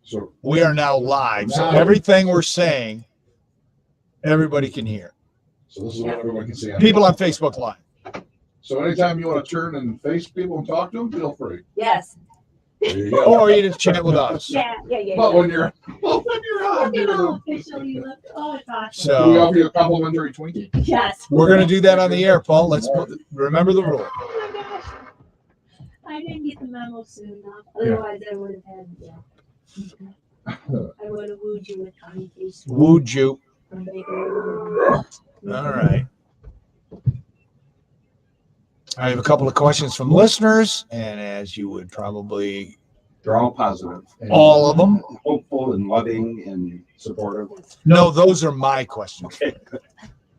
So we are now live. So everything we're saying, everybody can hear. So this is what everyone can see. People on Facebook Live. So anytime you want to turn and face people and talk to them, feel free. Yes. There you go. Or you just chat with us. Yeah. But when you're on, Officially look. Oh, it's awesome. do we So offer you a complimentary Twinkie? Yes. we're going to do that on the air, Paul. Remember the rule. Oh my gosh. I didn't get the memo soon enough. Otherwise, I would have had. Yeah. I would have wooed you with Connie Case. Wooed you. From Baker. All right. I have a couple of questions from listeners, and as you would probably, They're all positive. And all of them. hopeful and loving and supportive. No, those are my questions.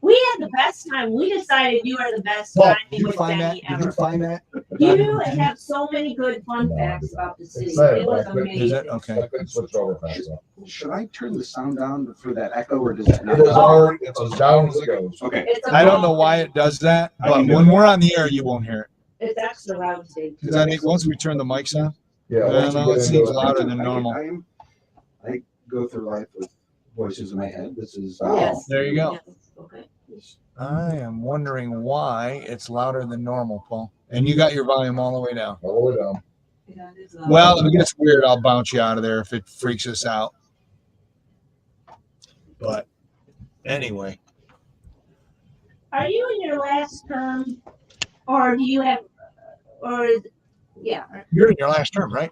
We had the best time. We decided you are the best Paul, time did you with find that? Benny Did you ever. find that? You have so many good fun facts about the city. It was amazing. Is it? Okay. I couldn't switch over fast enough. Should I turn the sound down for that echo, or does that not? It is already, it's as down as it goes. Okay. It's a I don't know why it does that, but when we're on the air, you won't hear it. It's extra loud today. Because I think once we turn the mics on, Yeah. no, once you it get seems into louder than normal. I go through life with voices in my head. This is Yes. There you go. Yes. Okay. I am wondering why it's louder than normal, Paul. And you got your volume all the way down. all the way down. Yeah, it is loud. Well, if it gets weird, I'll bounce you out of there if it freaks us out. But anyway, Are you in your last term, or do you have, or yeah, you're in your last term, right?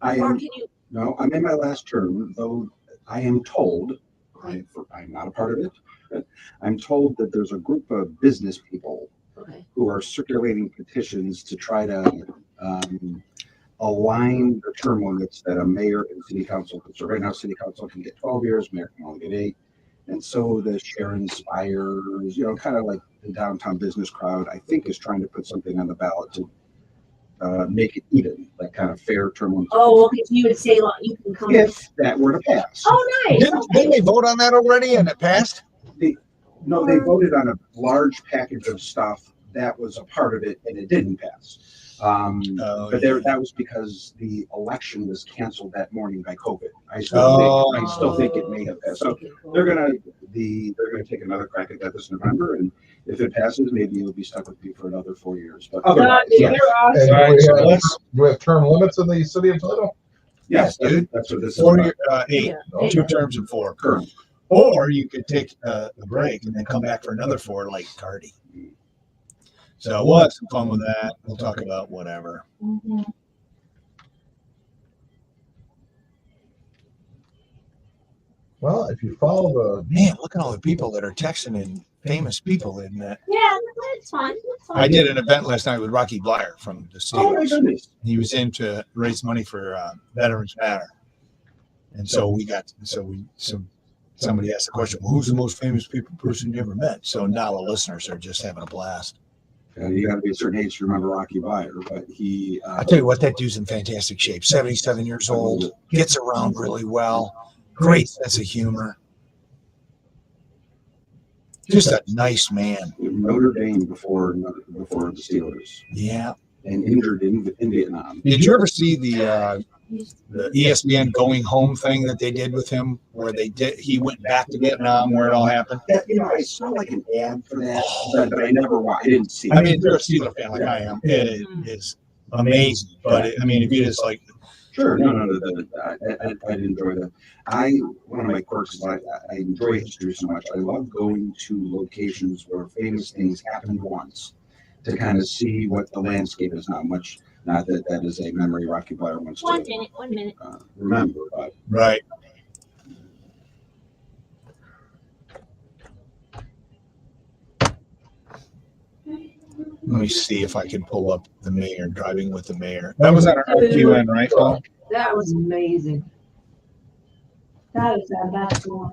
I or am, can you? no, I'm in my last term, though I am told, I'm not a part of it, but I'm told that there's a group of business people Okay. who are circulating petitions to try to align the term limits that a mayor and city council can. So right now, city council can get 12 years, mayor can only get 8. And so the Sharon Spires, kind of like the downtown business crowd, I think is trying to put something on the ballot to make it even, like kind of fair term limits. Oh, okay. So you would say like, you can come. If that were to pass. Oh, nice. Didn't they vote on that already and it passed? No, they voted on a large package of stuff that was a part of it, and it didn't pass. But that was because the election was canceled that morning by COVID. I still think it may have passed. So they're gonna take another crack at that this November, and if it passes, maybe it'll be stuck with me for another 4 years. But otherwise, You're yes. awesome. And so do we have term limits in the city of Toledo? Yes, dude. that's what this is 4 about. year, 8, Yeah. 2 terms and 4. Current. Or you could take a break and then come back for another 4 like Cardi. So we'll have some fun with that. We'll talk about whatever. Mhm. Well, if you follow the Man, look at all the people that are texting in famous people in that. Yeah, that's fun. That's fun. I did an event last night with Rocky Blyer from the Oh my Steelers. goodness. He was in to raise money for Veterans Matter. And so somebody asked the question, well, who's the most famous person you ever met? So now the listeners are just having a blast. You got to be a certain age to remember Rocky Blyer, but he. I tell you what, that dude's in fantastic shape. 77 years old, gets around really well, great sense of humor. Just a nice man. Notre Dame before the Steelers, Yeah. and injured in Vietnam. Did you ever see the ESPN going home thing that they did with him, where he went back to Vietnam, where it all happened? I saw like an ad for that, but I never watched. I didn't see it. I mean, if you're a Steelers fan like I am, it is amazing. But if you just like, Sure, no, I enjoy that. One of my quirks is I enjoy history so much. I love going to locations where famous things happened once to kind of see what the landscape is now. Much, not that that is a memory Rocky Blyer wants to 1 minute. Remember, but right. Let me see if I can pull up the mayor, driving with the mayor. That was on our RQN, right, Paul? That was amazing. That is our best one.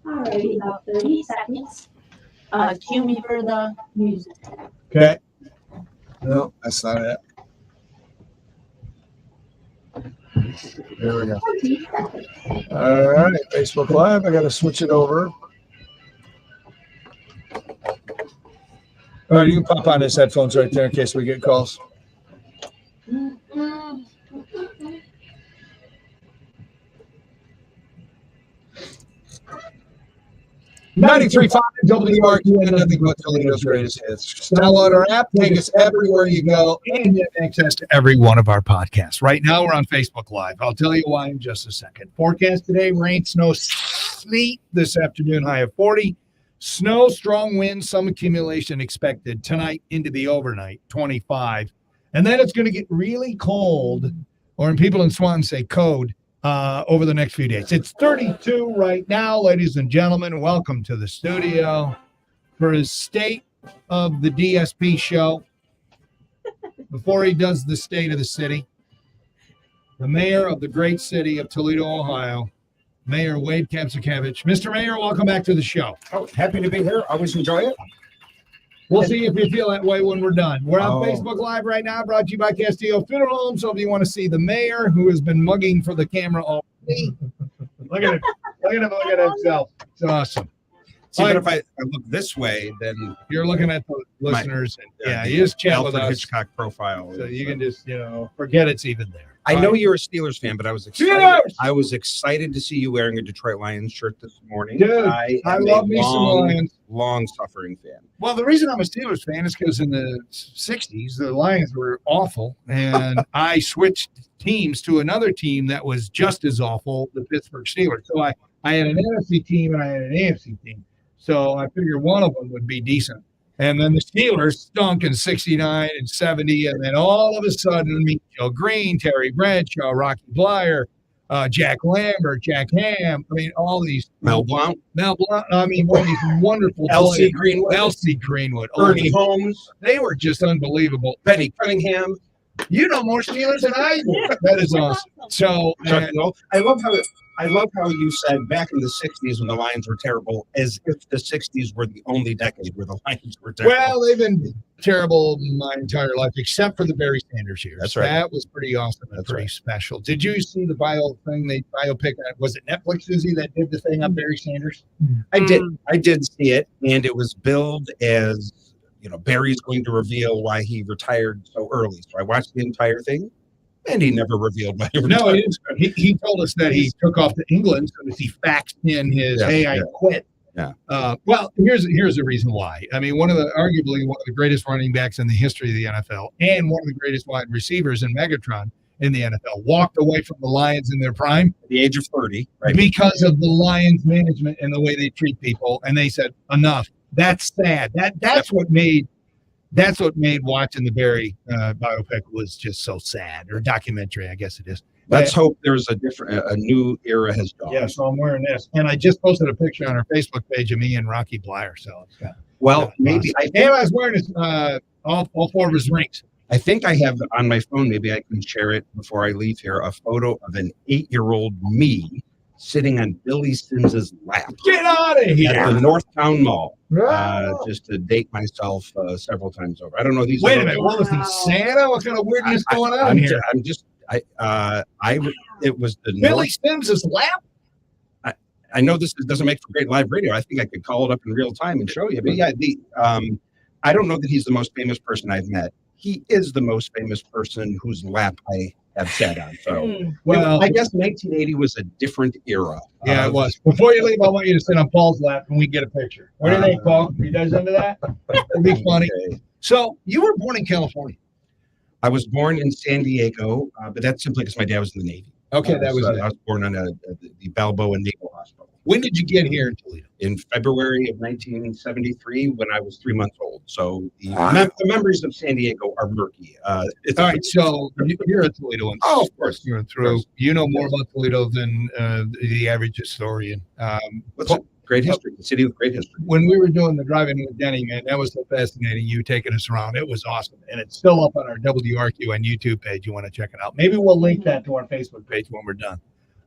Alrighty, about 30 seconds. Cue me for the music. Okay. No, that's not it. There we go. 20 seconds. All right, Facebook Live. I got to switch it over. All right, you can pop on his headphones right there in case we get calls. $93.5 WRQ and nothing but Toledo's greatest hits. Download our app, take us everywhere you go, and get access to every one of our podcasts. Right now, we're on Facebook Live. I'll tell you why in just a second. Forecast today: rain, snow, sleet this afternoon, high of 40. Snow, strong winds, some accumulation expected tonight into the overnight, 25. And then it's going to get really cold, or in people in Swan say code, over the next few days. It's 32 right now, ladies and gentlemen. Welcome to the studio for his State of the DSP show. Before he does the State of the City, the mayor of the great city of Toledo, Ohio, Mayor Wade Kapsakevich. Mr. Mayor, welcome back to the show. Oh, happy to be here. Always enjoy it. We'll see if you feel that way when we're done. We're on Facebook Live right now, brought to you by Castillo Funeral Home. So if you want to see the mayor, who has been mugging for the camera all day, look at him. Look at him. Look at himself. It's awesome. See, but if I look this way, then You're looking at the listeners. You just chat with Alfred us. Hitchcock profile. So you can just, forget it's even there. I know you're a Steelers fan, but I was excited. Steelers! I was excited to see you wearing a Detroit Lions shirt this morning. Dude, I am love a me some Lions. long-suffering fan. Well, the reason I'm a Steelers fan is because in the 60s, the Lions were awful. And I switched teams to another team that was just as awful, the Pittsburgh Steelers. So I had an NFC team and I had an AFC team. So I figured one of them would be decent. And then the Steelers stunk in 69 and 70. And then all of a sudden, Joe Green, Terry Bradshaw, Rocky Blyer, Jack Lambert, Jack Ham. I mean, all these. Mel Blount. I mean, all these wonderful L.C. players. Greenwood. L.C. Greenwood. Ernie Holmes. They were just unbelievable. Benny Cunningham. You know more Steelers than I do. That is awesome. So, Chuck Noll. I love how you said back in the 60s when the Lions were terrible, as if the 60s were the only decade where the Lions were terrible. well, they've been terrible my entire life, except for the Barry Sanders years. That's right. That was pretty awesome and That's pretty right. special. Did you see the biopic? Was it Netflix, Susie, that did the thing on Barry Sanders? I did see it, and it was billed as, Barry's going to reveal why he retired so early. So I watched the entire thing, and he never revealed why he retired. No, he told us that he took off to England so that he faxed in his, I quit. Yeah. Well, here's the reason why. I mean, arguably one of the greatest running backs in the history of the NFL and one of the greatest wide receivers in Megatron in the NFL walked away from the Lions in their prime At the age of 30, right? because of the Lions management and the way they treat people. And they said, enough. That's sad. That's what made watching the Barry biopic was just so sad, or documentary, I guess it is. Let's hope there's a new era has dawned. Yeah, so I'm wearing this, and I just posted a picture on our Facebook page of me and Rocky Blyer. So it's got, Maybe I was wearing his, all four of his rings. I think I have on my phone. Maybe I can share it before I leave here. A photo of an 8-year-old me sitting on Billy Sims's lap Get out of here! at the Northtown Mall. Just to date myself several times over. I don't know these. Wait a minute, what was he, Santa? What kind of weirdness going on here? It was the Billy Sims's lap. I know this doesn't make for great live radio. I think I could call it up in real time and show you. But yeah, I don't know that he's the most famous person I've met. He is the most famous person whose lap I have sat on. So, I guess 1980 was a different era. Yeah, it was. Before you leave, I want you to sit on Paul's lap and we get a picture. What do you think, Paul? You guys into that? It'd be funny. Okay. So you were born in California. I was born in San Diego, but that's simply because my dad was in the Navy. Okay, that was it. I was born on the Balboa Naval Hospital. When did you get here in Toledo? In February of 1973, when I was 3 months old. So the memories of San Diego are murky. All right, so you're a Toledoan. Oh, of course. You're through. You know more about Toledo than the average historian. Great history, the city with great history. When we were doing the driving with Denny, man, that was so fascinating. You taking us around. It was awesome. And it's still up on our WRQ and YouTube page. You want to check it out. Maybe we'll link that to our Facebook page when we're done.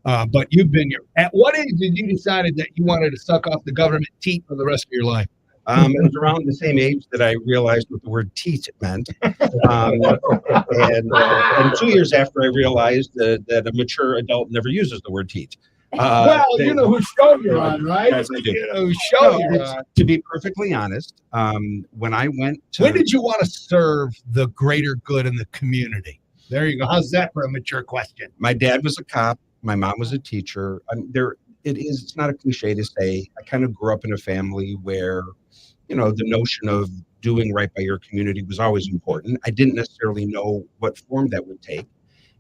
But you've been here. At what age did you decide that you wanted to suck off the government teat for the rest of your life? It was around the same age that I realized what the word teat meant. And 2 years after I realized that a mature adult never uses the word teat. Well, you know whose show you're on, right? Yes, I do. You know whose show No, you're it's- on. to be perfectly honest, when I went to When did you want to serve the greater good in the community? There you go. How's that for a mature question? my dad was a cop, my mom was a teacher. It's not a cliche to say I kind of grew up in a family where, the notion of doing right by your community was always important. I didn't necessarily know what form that would take.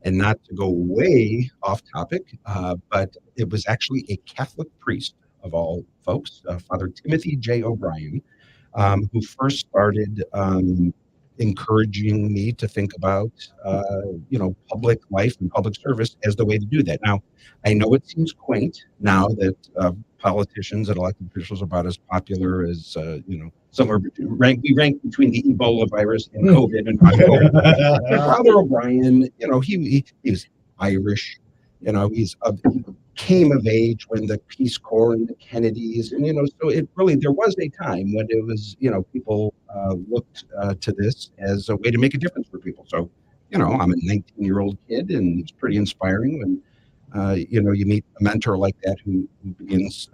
And not to go way off topic, but it was actually a Catholic priest of all folks, Father Timothy J. O'Brien, who first started encouraging me to think about, public life and public service as the way to do that. Now, I know it seems quaint now that politicians and elected officials are about as popular as, somewhere we rank between the Ebola virus and COVID and popularity. Father O'Brien, he was Irish, he came of age when the Peace Corps and the Kennedys, and so there was a time when it was, people looked to this as a way to make a difference for people. So, I'm a 19-year-old kid, and it's pretty inspiring when you meet a mentor like that who begins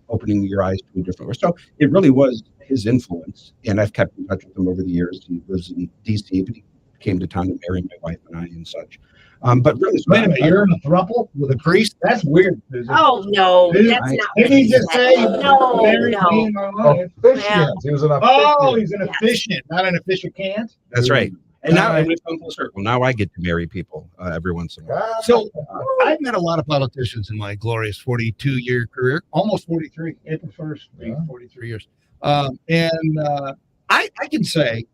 opening your eyes to a different world. So it really was his influence, and I've kept in touch with him over the years. He lives in DC, but he came to town to marry my wife and I and such. But really, Wait a minute, you're in a throuple with a priest? That's weird. Oh, no, Did that's not. Didn't he just say, No, marry no. me and my wife? Officiant. He was an Oh, officiant. he's an officiant, not an officiant. that's right. And now we've come full circle. Now I get to marry people every once in a while. So I've met a lot of politicians in my glorious 42-year career, almost 43, April 1st, being 43 years. I can say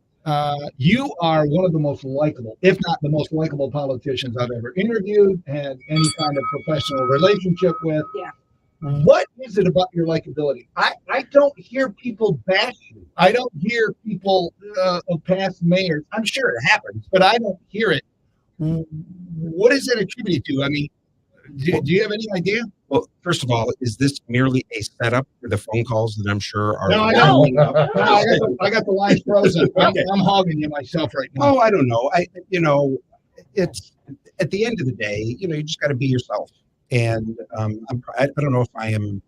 you are one of the most likable, if not the most likable politicians I've ever interviewed, had any kind of professional relationship with. Yeah. What is it about your likability? I don't hear people bash you. I don't hear people of past mayors. I'm sure it happens, but I don't hear it. What is it attributed to? I mean, do you have any idea? Well, first of all, is this merely a setup for the phone calls that I'm sure are? No, I got the lines frozen. I'm hogging you myself right now. Oh, I don't know. It's at the end of the day, you just got to be yourself. And I don't know if I am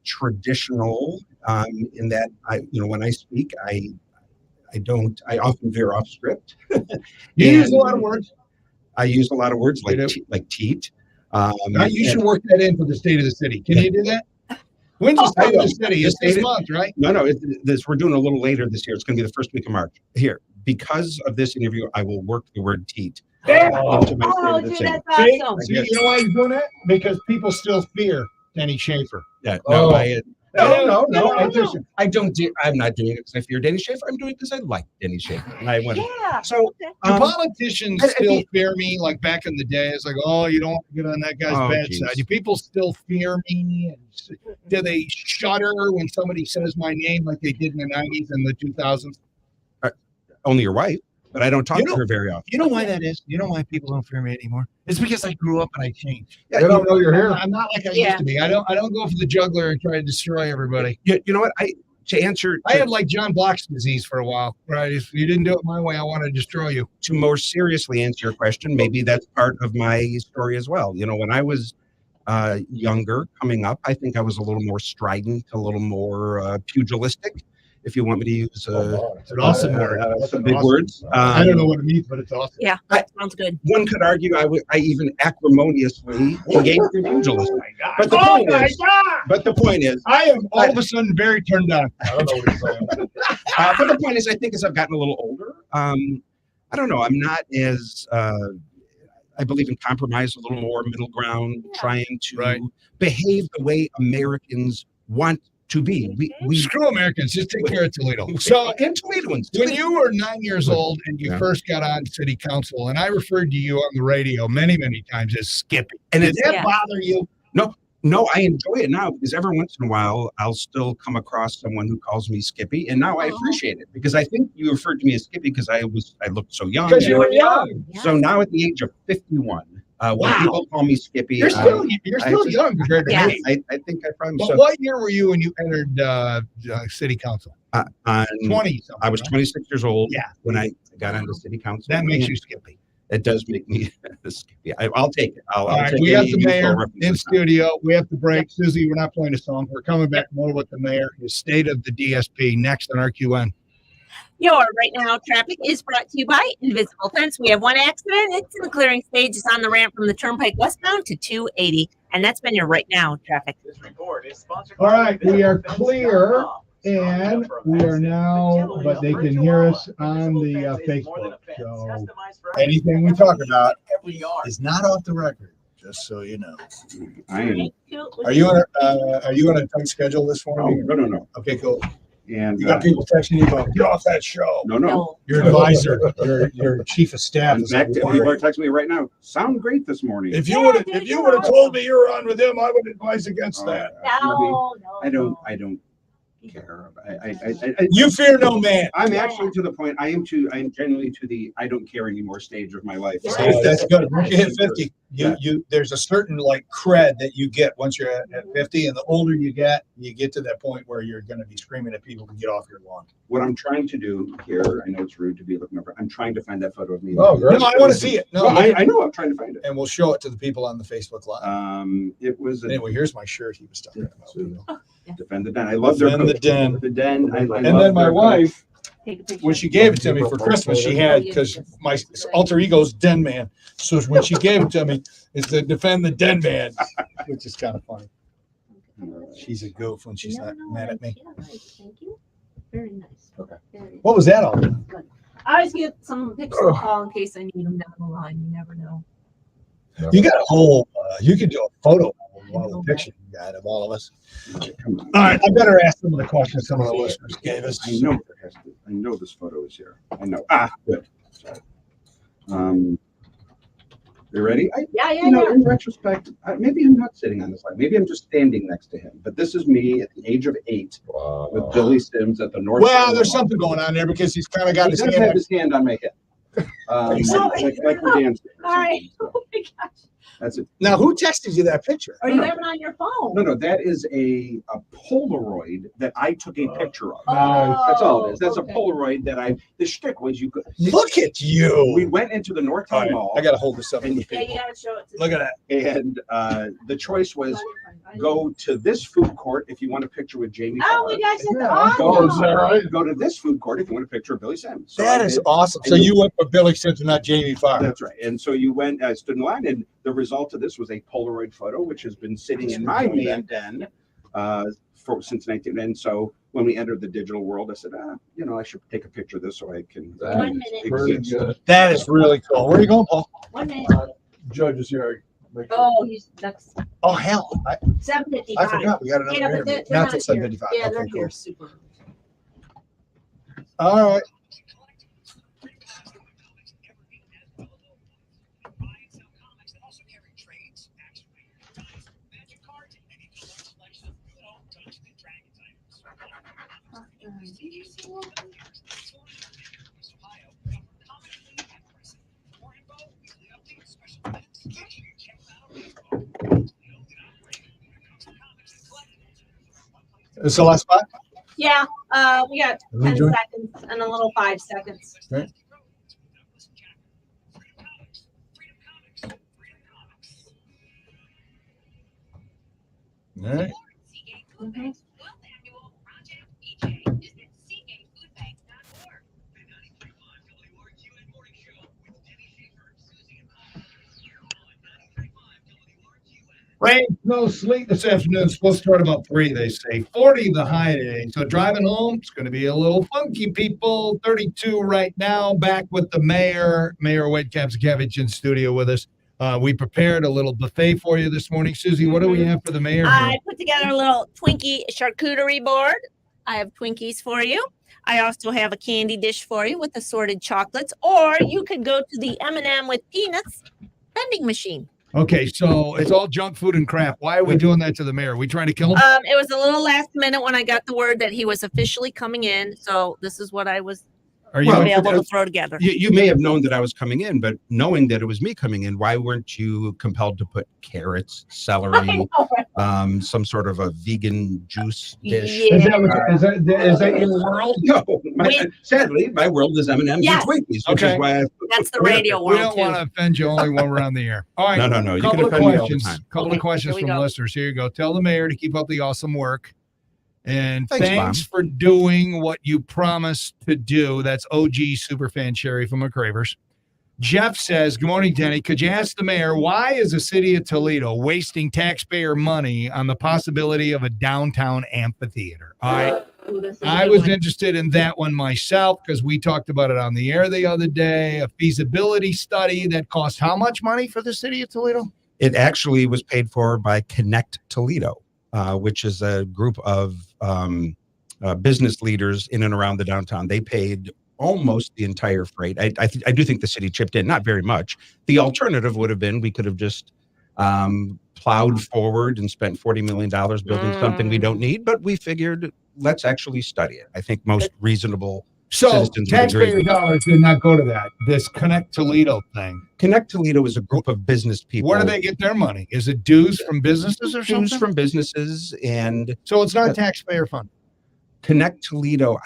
traditional in that when I speak, I often veer off script. You use a lot of words. I use a lot of words like teat. You should work that in for the state of the city. Can you do that? When's the state of the city? It's this month, right? No, we're doing a little later this year. It's going to be the first week of March. Here, because of this interview, I will work the word teat. Into my state of the dude, city. that's awesome. See, you know why he's doing that? Because people still fear Denny Schaefer. Yeah, No, I don't do. I'm not doing it because I fear Denny Schaefer. I'm doing it because I like Denny Schaefer, and I went. Yeah. So Do politicians still fear me like back in the day? It's like, oh, you don't want to get on that guy's bad side. Do people still fear me? And do they shudder when somebody says my name like they did in the 90s and the 2000s? Only your wife, but I don't talk to her very often. You know why that is? You know why people don't fear me anymore? It's because I grew up and I changed. Yeah, They don't know you're here. I'm not like I used to be. I don't go for the juggler and try to destroy everybody. You know what? I had like John Block's disease for a while, right? If you didn't do it my way, I want to destroy you. To more seriously answer your question, maybe that's part of my story as well. When I was younger, coming up, I think I was a little more strident, a little more pugilistic. If you want me to use It's an awesome word. some big words. I don't know what it means, but it's awesome. Yeah, that sounds good. One could argue I even acrimoniously engaged in pugilism. But the point is, I am all of a sudden very turned on. I don't know what he's saying. but the point is, I think as I've gotten a little older, I don't know, I'm not as, I believe in compromise, a little more middle ground, trying to behave the way Americans want to be. We Screw Americans, just take care of Toledo. So, and Toledoans. when you were 9 years old and you first got on city council, and I referred to you on the radio many, many times as Skippy. And Did that bother you? No, I enjoy it now because every once in a while I'll still come across someone who calls me Skippy, and now I appreciate it because I think you referred to me as Skippy because I looked so young. Because you were young. So now at the age of 51, when people call me Skippy, You're still young compared to me. I think I probably. But what year were you when you entered city council? 20. I was 26 years old. Yeah. When I got onto city council. That makes you Skippy. It does make me. I'll take it. I'll All right, take we got any the useful mayor references in now. studio. We have to break. Susie, we're not playing a song. We're coming back more with the mayor, his state of the DSP next on RQN. Your right now traffic is brought to you by Invisible Fence. We have one accident. It's in the clearing stage. It's on the ramp from the Turnpike westbound to 280. And that's been your right now traffic. All right, we are clear, and we are now, but they can hear us on the Facebook. So anything we talk about is not off the record, just so you know. I am. Are you on a tight schedule this morning? No. Okay, cool. And You got people texting you about get off that show. no. Your advisor, your chief of staff. In is fact, like, people are texting me right now. Sound great this morning. if you would have told me you were on with him, I would advise against that. No. I don't care. You fear no man. I'm actually to the point. I am genuinely to the I don't care anymore stage of my life. That's good. Once you hit 50, you there's a certain like cred that you get once you're at 50, and the older you get to that point where you're going to be screaming at people to get off your lawn. What I'm trying to do here, I know it's rude to be looking over. I'm trying to find that photo of me. No, I want to see it. No, I know. I'm trying to find it. and we'll show it to the people on the Facebook Live. It was a Anyway, here's my shirt he was talking about. Defend the Den. I love their Defend the Den. The Den. I And love then my their- wife, Take a picture. when she gave it to me for Christmas, she had, because my alter ego is Den Man. So when she gave it to me, it's to defend the Den Man, which is kind of funny. She's a goof when she's not mad at me. Yeah, nice. Thank you. Very nice. Okay. Very What was that all about? good. I always get some pictures to call in case I need them down the line. You never know. You got a whole, you could do a photo of all the pictures you got of all of us. Come on. All right, I better ask some of the questions some of the listeners gave us. I know there has to. I know this photo is here. I know. Good. Sorry. You ready? Yeah. In retrospect, maybe I'm not sitting on this line. Maybe I'm just standing next to him. But this is me at the age of 8 with Billy Sims at the North. Well, there's something going on there because he's kind of got He his does hand. have his hand on my hip. Like we're dancing. or All right. something, so Oh my gosh. That's it. Now, who texted you that picture? Are you having it on your phone? No, that is a Polaroid that I took a picture of. Oh, That's all it is. That's okay. a Polaroid that the shtick was you could. Look at We you. went into the North All Town right, Mall. I got to hold this up. And- for the Yeah, you people. gotta show it to Look at that. And the choice was go to this food court if you want a picture with Jamie. Oh Farr. my gosh, that's Yeah. Go, awesome. go to this food court if you want a picture of Billy Sims. So That I is did. awesome. So you went for Billy Simpson, not Jamie Farr. That's right. And so you went, stood in line, and the result of this was a Polaroid photo, which has been sitting in my man den since 19. And so when we entered the digital world, I said, I should take a picture of this so I can. 1 minute. exist. That is really cool. Where are you going, Paul? 1 minute. Judge's yard. Oh, that's Oh, hell. I 7:55. forgot. We got another Yeah, but interview. they're Not not till here. 7:55. Yeah, they're Okay, here cool. super. All right. Is the last spot? Yeah, we got Are we 10 doing- seconds and a little 5 seconds. Okay. All right. Mhm. Rain, no sleet this afternoon. It's supposed to start about 3, they say. 40 the high today. So driving home, it's going to be a little funky, people. 32 right now. Back with the mayor, Mayor Wade Kapsakevich in studio with us. We prepared a little buffet for you this morning. Susie, what do we have for the mayor? here? I put together a little Twinkie charcuterie board. I have Twinkies for you. I also have a candy dish for you with assorted chocolates, or you could go to the M&M with peanuts vending machine. Okay, so it's all junk food and crap. Why are we doing that to the mayor? Are we trying to kill him? It was a little last minute when I got the word that he was officially coming in, so this is what I was Are you? able to throw together. You may have known that I was coming in, but knowing that it was me coming in, why weren't you compelled to put carrots, I celery, know, right? some sort of a vegan juice dish. Yeah. Is that your world? No, Wait. sadly, my world is M&M's Yes. and Twinkies, which Okay. is why That's the radio We world don't too. want to offend you only when we're on the air. All right. No. You Couple can of offend me all the questions. time. Couple Okay, of questions here we from go. listeners. Here you go. Tell the mayor to keep up the awesome work. And Thanks, thanks for doing what you promised to do. That's OG Superfan Sherry from McCravers. Jeff says, good morning, Denny. Could you ask the mayor, why is the city of Toledo wasting taxpayer money on the possibility of a downtown amphitheater? All right. Ooh, that's a I good was one. interested in that one myself because we talked about it on the air the other day. A feasibility study that cost how much money for the city of Toledo? It actually was paid for by Connect Toledo, which is a group of business leaders in and around the downtown. They paid almost the entire freight. I do think the city chipped in, not very much. The alternative would have been we could have just plowed forward and spent $40 million building something we don't need, but we figured let's actually study it. I think most reasonable So citizens would agree. taxpayer dollars did not go to that. This Connect Toledo thing. Connect Toledo is a group of business people. Where do they get their money? Is it dues from businesses or Dues something? from businesses, and So it's not taxpayer fund. Connect Toledo,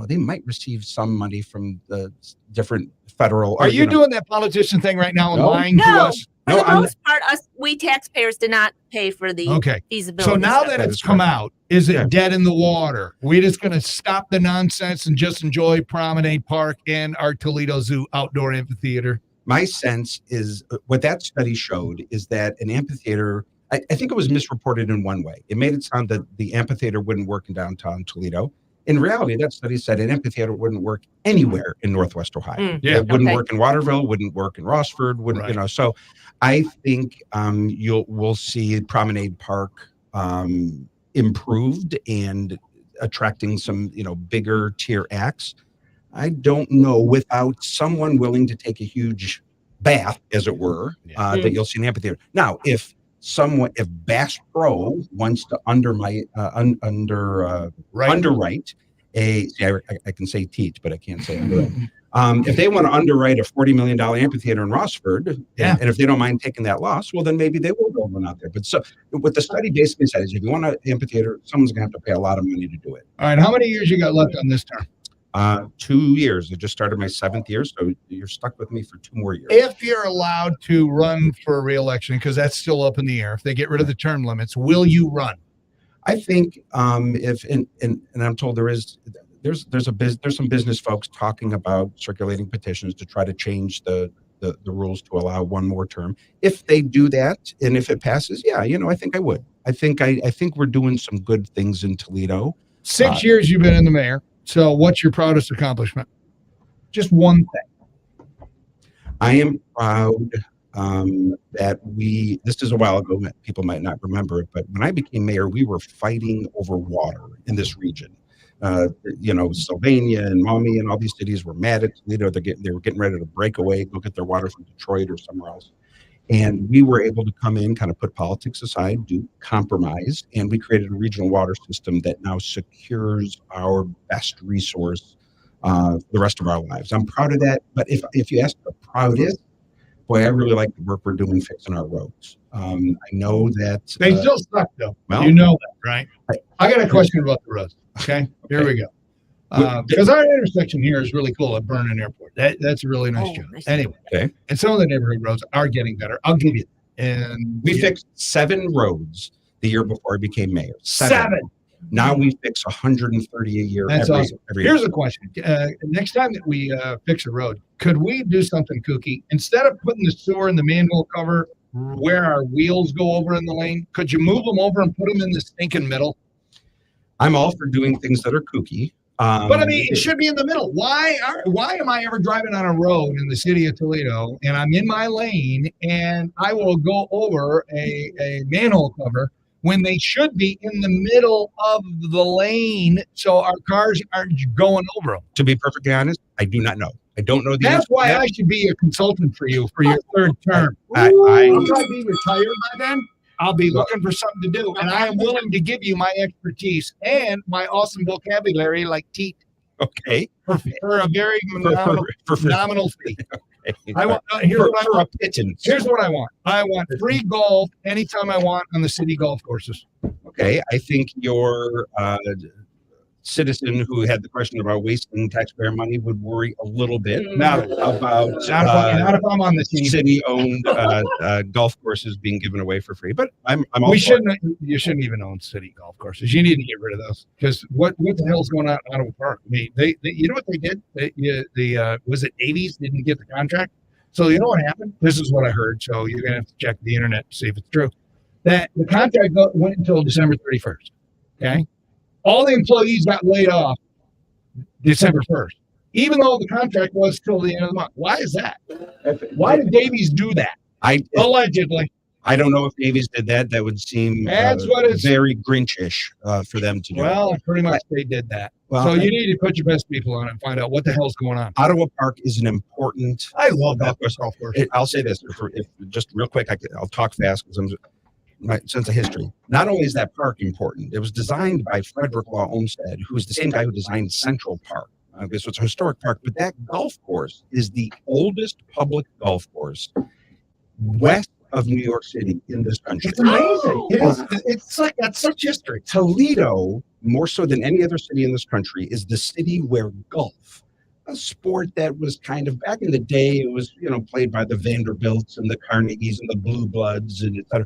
they might receive some money from the different federal. Are you doing that politician thing right now and No. lying to No. us? For No, the I'm- most part, we taxpayers did not pay for the Okay. feasibility. So now study. that That it's is come correct. out, is it Yeah. dead in the water? We're just going to stop the nonsense and just enjoy Promenade Park and our Toledo Zoo outdoor amphitheater. My sense is what that study showed is that an amphitheater, I think it was misreported in one way. It made it sound that the amphitheater wouldn't work in downtown Toledo. In reality, that study said an amphitheater wouldn't work anywhere in Northwest Ohio. Mm. Yeah. It wouldn't Okay. work in Waterville, wouldn't work in Rossford, wouldn't, Right. So I think we'll see Promenade Park improved and attracting some, bigger tier acts. I don't know, without someone willing to take a huge bath, as it were, that you'll see an amphitheater. Now, if Bass Pro wants to underwrite I can say teach, but I can't say underwrite. If they want to underwrite a $40 million amphitheater in Rossford, Yeah. and if they don't mind taking that loss, well, then maybe they will build one out there. But so what the study basically said is if you want an amphitheater, someone's going to have to pay a lot of money to do it. All right. How many years you got left on this term? 2 years. I just started my 7th year, so you're stuck with me for 2 more years. If you're allowed to run for a reelection, because that's still up in the air, if they get rid of the term limits, will you run? I think if and I'm told there's some business folks talking about circulating petitions to try to change the rules to allow one more term. If they do that and if it passes, yeah, I think I would. I think we're doing some good things in Toledo. 6 years you've been in the mayor. So what's your proudest accomplishment? Just one thing. I am proud that this is a while ago, people might not remember it, but when I became mayor, we were fighting over water in this region. Sylvania and Maumee and all these cities were mad at Toledo. They were getting ready to break away, go get their water from Detroit or somewhere else. And we were able to come in, kind of put politics aside, do compromise, and we created a regional water system that now secures our best resource the rest of our lives. I'm proud of that. But if you ask the proudest, boy, I really like the work we're doing fixing our roads. I know that They still suck, though. well, You know that, right? I got a question about the roads. Okay, here we go. Because our intersection here is really cool at Vernon Airport. That's a really nice Oh, job. nice. Anyway, Okay. and some of the neighborhood roads are getting better. I'll give you that. And we fixed 7 roads the year before I became mayor. 7. Now we fix 130 a year. That's every, awesome. every Here's year. a question. Next time that we fix a road, could we do something kooky? Instead of putting the sewer in the manhole cover where our wheels go over in the lane, could you move them over and put them in the stinking middle? I'm all for doing things that are kooky. But I mean, it should be in the middle. Why am I ever driving on a road in the city of Toledo and I'm in my lane and I will go over a manhole cover when they should be in the middle of the lane so our cars aren't going over them? To be perfectly honest, I do not know. I don't know the That's answer to why that. I should be a consultant for you for your 3rd term. I- I'll probably be retired by then. I'll be looking for something to do, and I am willing to give you my expertise and my awesome vocabulary like teat Okay. for a very For- phenomenal fee. I want. Here's what I for a want. pittance. Here's what I want. I want free golf anytime I want on the city golf courses. Okay, I think your citizen who had the question about wasting taxpayer money would worry a little bit Now, about not if I'm on the team. city-owned golf courses being given away for free. But I'm all We for it. shouldn't. You shouldn't even own city golf courses. You need to get rid of those because what the hell's going on in Ottawa Park? I mean, they you know what they did? Was it Davies didn't get the contract? So you know what happened? This is what I heard. So you're gonna have to check the internet to see if it's true. That the contract went until December 31st. Okay, all the employees got laid off December 1st, even though the contract was till the end of the month. Why is that? Why did Davies do that? Allegedly. I don't know if Davies did that. That would seem That's what it's very Grinch-ish for them to do. Well, pretty much they did that. Well, So you need to put your best people on it and find out what the hell's going on. Ottawa Park is an important. I love golf that course. golf course. I'll say this if just real quick. I'll talk fast because I'm my sense of history. Not only is that park important, it was designed by Frederick Law Olmsted, who was the same guy who designed Central Park. So it's a historic park, but that golf course is the oldest public golf course west of New York City in this country. It's amazing. It's like got such history. Toledo, more so than any other city in this country, is the city where golf, a sport that was kind of back in the day, it was played by the Vanderbilts and the Carnegies and the Blue Bloods and et cetera.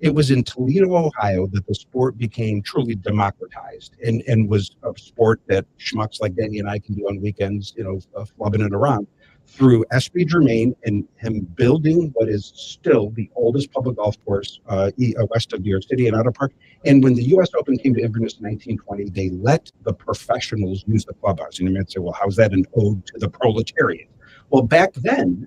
It was in Toledo, Ohio, that the sport became truly democratized and was a sport that schmucks like Danny and I can do on weekends, flubbing it around, through S.B. Germain and him building what is still the oldest public golf course west of New York City in Ottawa Park. And when the U.S. Open came to Inverness in 1920, they let the professionals use the clubhouse. And you might say, well, how's that an ode to the proletariat? Well, back then,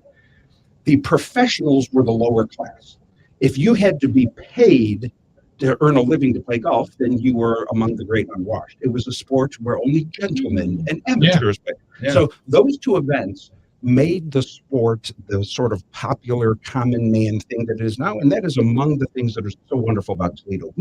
the professionals were the lower class. If you had to be paid to earn a living to play golf, then you were among the great unwashed. It was a sport where only gentlemen and amateurs played. Yeah. So those two events made the sport the sort of popular common man thing that it is now. And that is among the things that are so wonderful about Toledo.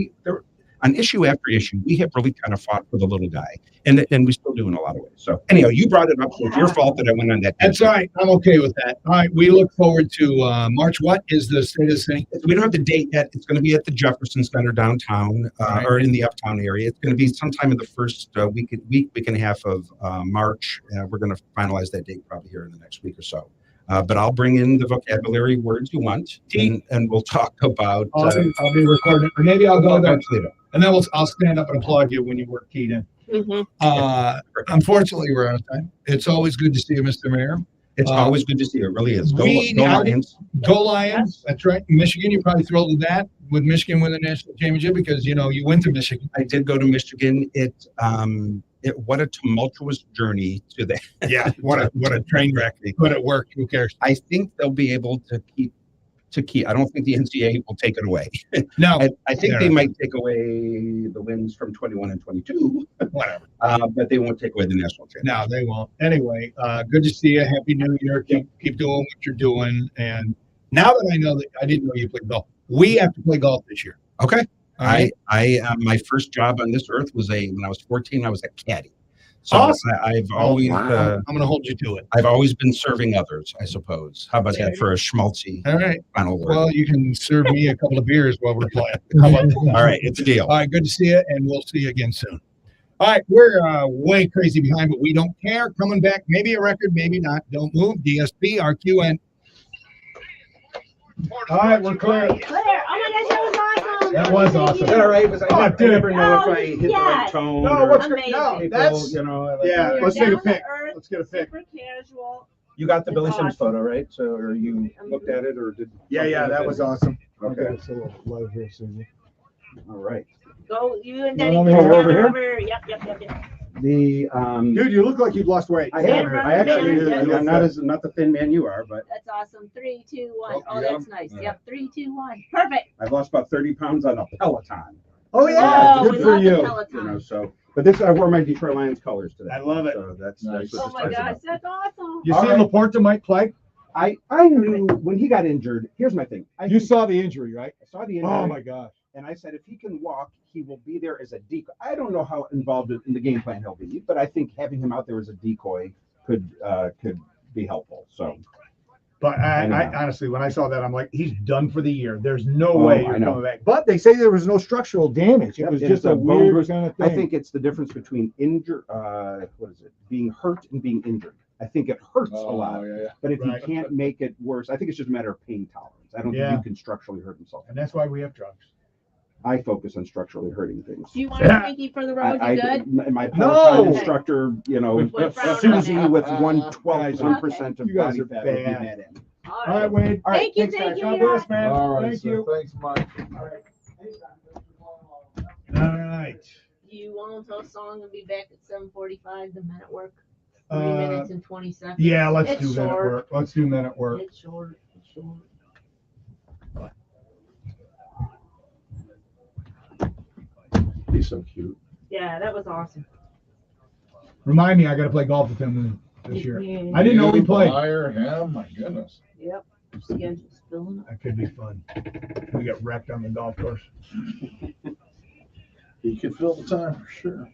On issue after issue, we have really kind of fought for the little guy, and we still do in a lot of ways. So anyhow, you brought it up, so it's your fault that I went on that. That's all right. I'm okay with that. All right. We look forward to March. What is the state of the city? We don't have the date yet. It's going to be at the Jefferson Center downtown or in the uptown area. It's going to be sometime in the first week and a half of March. We're going to finalize that date probably here in the next week or so. But I'll bring in the vocabulary words you want, and we'll talk about. I'll be recording, or maybe I'll go there, and then I'll stand up and applaud you when you work keyed in. Mm-hmm. Unfortunately, we're out of time. It's always good to see you, Mr. Mayor. It's always good to see you. It really is. Go Lions. Go Lions. That's right. Michigan, you're probably thrilled with that, with Michigan winning the national championship because you went to Michigan. I did go to Michigan. What a tumultuous journey to that. Yeah, what a train wreck. But it worked. Who cares? I think they'll be able to keep. I don't think the NCAA will take it away. No, I think they might take away the wins from 21 and 22. Whatever. But they won't take away the national championship. No, they won't. Anyway, good to see you. Happy New Year. Keep doing what you're doing. And now that I know that I didn't know you played golf, we have to play golf this year. Okay. All right. I my first job on this earth was when I was 14. I was a caddy. So Awesome. I've always I'm going to hold you to it. I've always been serving others, I suppose. How about that for a schmaltzy All right. final word? Well, you can serve me a couple of beers while we're playing. How about that? All right, it's a deal. All right, good to see you, and we'll see you again soon. All right, we're way crazy behind, but we don't care. Coming back, maybe a record, maybe not. Don't move. DSP, RQ, and all right, we're clear. Claire, oh my gosh, that was awesome. That was awesome. Is that all right? Because I dude. never know if Oh, I hit the right yes. tone. No, or what's Amazing. no, people, that's yeah. You're Let's take a down to pic. earth, Let's get a pic. Super casual. You got the Billy That's Sims awesome. photo, right? So, or you looked at it, or did? Yeah, that was awesome. Okay. Love here, Susie. All right. Go, you and No, Denny. let me go go over down here. Yep. The Dude, you look like you've lost weight. I have. Yeah. I actually. Yeah. I'm not the thin man you are, but That's awesome. 3, 2, 1. Oh, Oh, yeah. that's nice. All Yep. 3, 2, 1. Perfect. I've lost about 30 pounds on a Peloton. Oh Oh, good we for love the you. Peloton. So, but this I wore my Detroit Lions colors today. I love it. So that's Nice. what Oh this my ties gosh, about. that's awesome. You All see right. Laporta might play? I knew when he got injured. Here's my thing. You saw the injury, right? I saw the injury. Oh my gosh. And I said, if he can walk, he will be there as a decoy. I don't know how involved in the game plan he'll be, but I think having him out there as a decoy could be helpful. So, But I know. I honestly, when I saw that, I'm like, he's done for the year. There's no Oh, way I you're know. coming back. But they say there was no structural damage. It Yep, was it just is a a bone weird bruise. kind of thing. I think it's the difference between being hurt and being injured. I think it hurts a lot, but if Right. you can't make it worse, I think it's just a matter of pain tolerance. I don't think Yeah. you can structurally hurt himself. And that's why we have drugs. I focus on structurally hurting things. Do you want a Twinkie for the road? You good? My No! Peloton instructor, Would frown on Susie that. with 1% of You guys body are fat would be bad. mad at me. All right, Wade. All right, Thank you, thanks, thank guys. you. God bless, man. All right, Thank sir. you. Thanks, Mike. All right. Do you want to tell a song and be back at 7:45? The men at work. 3 Uh, minutes and 20 seconds. Yeah, let's It's do men at short. work. Let's do men at work. It's short. It's short. He's so cute. Yeah, that was awesome. Remind me, I got to play golf with him this year. Yeah. I didn't know we played. Fire him, my goodness. Yep. Schedule's filling up. That could be fun. We got wrecked on the golf course. He could fill the time for sure.